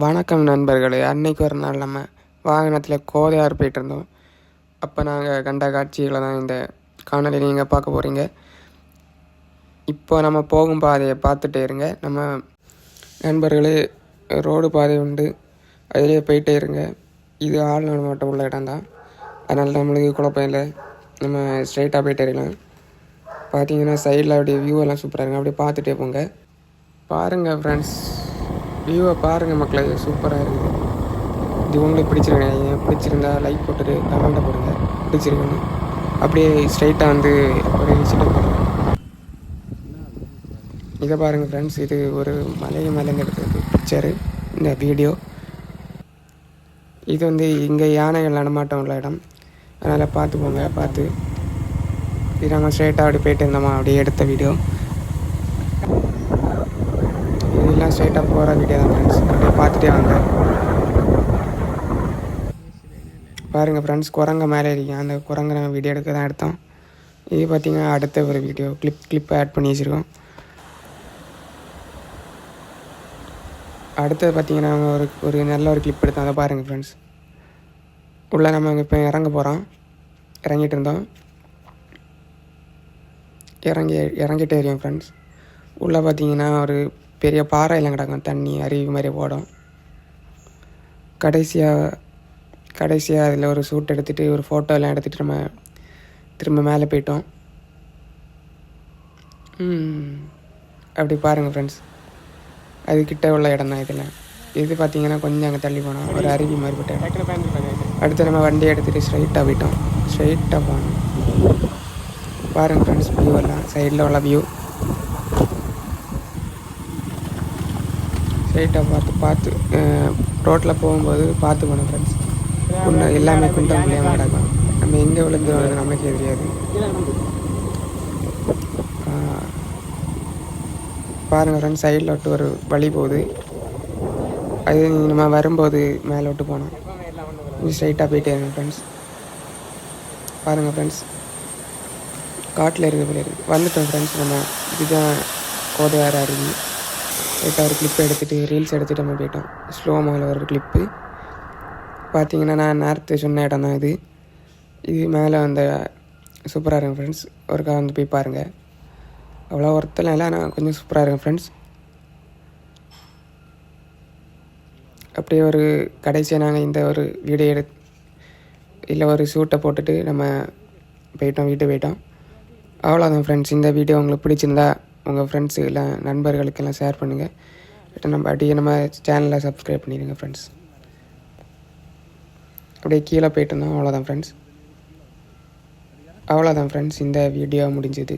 வணக்கம் நண்பர்களே. அன்னைக்கு ஒரு நாள் நம்ம வாகனத்தில் கோதையார் போயிட்டு இருந்தோம். அப்போ நாங்கள் கண்ட காட்சிகளை தான் இந்த காணொலியில் நீங்கள் பார்க்க போகிறீங்க. இப்போ நம்ம போகும் பாதையை பார்த்துட்டே இருங்க. நம்ம நண்பர்களே, ரோடு பாதை உண்டு, அதிலே போயிட்டே இருங்க. இது ஆள் நடமாட்டம் உள்ள இடம் தான், அதனால் நம்மளுக்கு குழப்பம் இல்லை. நம்ம ஸ்ட்ரைட்டாக போயிட்டே இருக்கலாம். பார்த்தீங்கன்னா சைடில் அப்படியே வியூ எல்லாம் சூப்பராக இருக்கும். அப்படியே பார்த்துட்டே போங்க. பாருங்கள் ஃப்ரெண்ட்ஸ், வியூவை பாருங்கள் மக்களே, சூப்பராக இருக்குது. இது உங்களுக்கு பிடிச்சிருந்தா லைக் போட்டுட்டு கமெண்ட்டை போடுங்க பிடிச்சிருக்குன்னு. அப்படியே ஸ்ட்ரைட்டாக வந்து ஒரு விசிட்டை போடுங்க. இதை பாருங்கள் ஃப்ரெண்ட்ஸ், இது ஒரு மலையிலேருந்து எடுத்தது பிக்சரு, இந்த வீடியோ. இது வந்து இங்கே யானைகள் நடமாட்டம் உள்ள இடம், அதனால் பார்த்து போங்க. பார்த்து இது நம்ம ஸ்ட்ரைட்டாக அப்படி போயிட்டு இருந்தோமா, அப்படியே எடுத்த வீடியோ. இதெல்லாம் ஸ்ட்ரைட்டாக போகிற வீடியோ தான் ஃப்ரெண்ட்ஸ். அப்படியே பார்த்துட்டே வாங்க. பாருங்கள் ஃப்ரெண்ட்ஸ், குரங்க மேலே இருக்கேன். அந்த குரங்கை நாங்கள் வீடியோ எடுக்க தான் எடுத்தோம். இது பார்த்திங்கன்னா அடுத்த ஒரு வீடியோ கிளிப் ஆட் பண்ணி வச்சுருக்கோம். அடுத்தது பார்த்திங்கன்னா ஒரு நல்ல ஒரு கிளிப் எடுத்தோம். அதை பாருங்கள் ஃப்ரெண்ட்ஸ். உள்ளே நம்ம இப்போ இறங்க போகிறோம். இறங்கிட்டு இருந்தோம். இறங்கிட்டே இருக்கோம் ஃப்ரெண்ட்ஸ். உள்ளே பார்த்திங்கன்னா ஒரு பெரிய பாறையெல்லாம் கிடக்கும், தண்ணி அருவி மாதிரி ஓடும். கடைசியாக அதில் ஒரு ஷூட் எடுத்துகிட்டு ஒரு ஃபோட்டோ எல்லாம் எடுத்துகிட்டு நம்ம திரும்ப மேலே போயிட்டோம். அப்படி பாருங்கள் ஃப்ரெண்ட்ஸ், அதுக்கிட்ட உள்ள இடம் தான் இதெல்லாம். இது பார்த்திங்கன்னா கொஞ்சம் அங்கே தள்ளி போனோம், ஒரு அருவி மாதிரி போயிட்டோம். அடுத்து நம்ம வண்டியை எடுத்துகிட்டு ஸ்ட்ரைட்டாக போனோம். பாருங்கள் ஃப்ரெண்ட்ஸ், வியூ எல்லாம் சைடில் உள்ள வியூ. ஸ்ட்ரைட்டாக பார்த்து ரோட்டில் போகும்போது பார்த்து போனோம் ஃப்ரெண்ட்ஸ். எல்லாமே குண்டம் குழியாக கிடக்கும். நம்ம எங்கே விழுந்துடும் நமக்கே தெரியாது. பாருங்கள் ஃப்ரெண்ட்ஸ், சைடில் விட்டு ஒரு வழி போகுது. அது நம்ம வரும்போது மேலே விட்டு போனோம். ஸ்ட்ரைட்டாக போயிட்டே இருங்க ஃப்ரெண்ட்ஸ். பாருங்கள் ஃப்ரெண்ட்ஸ், காட்டில் இருக்க போல இருக்குது. வந்துட்டோம் ஃப்ரெண்ட்ஸ். நம்ம இதுதான் கோதையார் அருவி. லைட்டாக ஒரு கிளிப்பை எடுத்துகிட்டு ரீல்ஸ் எடுத்துகிட்டு நம்ம போயிட்டோம். ஸ்லோ மோவில் ஒரு கிளிப்பு. பார்த்திங்கன்னா நான் நேரத்து சொன்ன இடம் தான் இது. இது மேலே வந்த சூப்பராக இருக்கும் ஃப்ரெண்ட்ஸ். ஒருக்கா வந்து போய் பாருங்கள். அவ்வளோ ஒருத்தலாம் இல்லை, ஆனால் கொஞ்சம் சூப்பராக இருக்கும் ஃப்ரெண்ட்ஸ். அப்படியே ஒரு கடைசியாக நாங்கள் இந்த ஒரு வீடியோ இல்லை ஒரு ஷூட்டை போட்டுட்டு நம்ம வீட்டுக்கு போயிட்டோம். அவ்வளோதான் ஃப்ரெண்ட்ஸ். இந்த வீடியோ உங்களுக்கு பிடிச்சிருந்தா உங்கள் ஃப்ரெண்ட்ஸு இல்லை நண்பர்களுக்கெல்லாம் ஷேர் பண்ணுங்கள். நம்ம சேனலை சப்ஸ்கிரைப் பண்ணிடுங்க ஃப்ரெண்ட்ஸ். அப்படியே கீழே போயிட்டு இருந்தோம். அவ்வளோதான் ஃப்ரெண்ட்ஸ். இந்த வீடியோ முடிஞ்சது.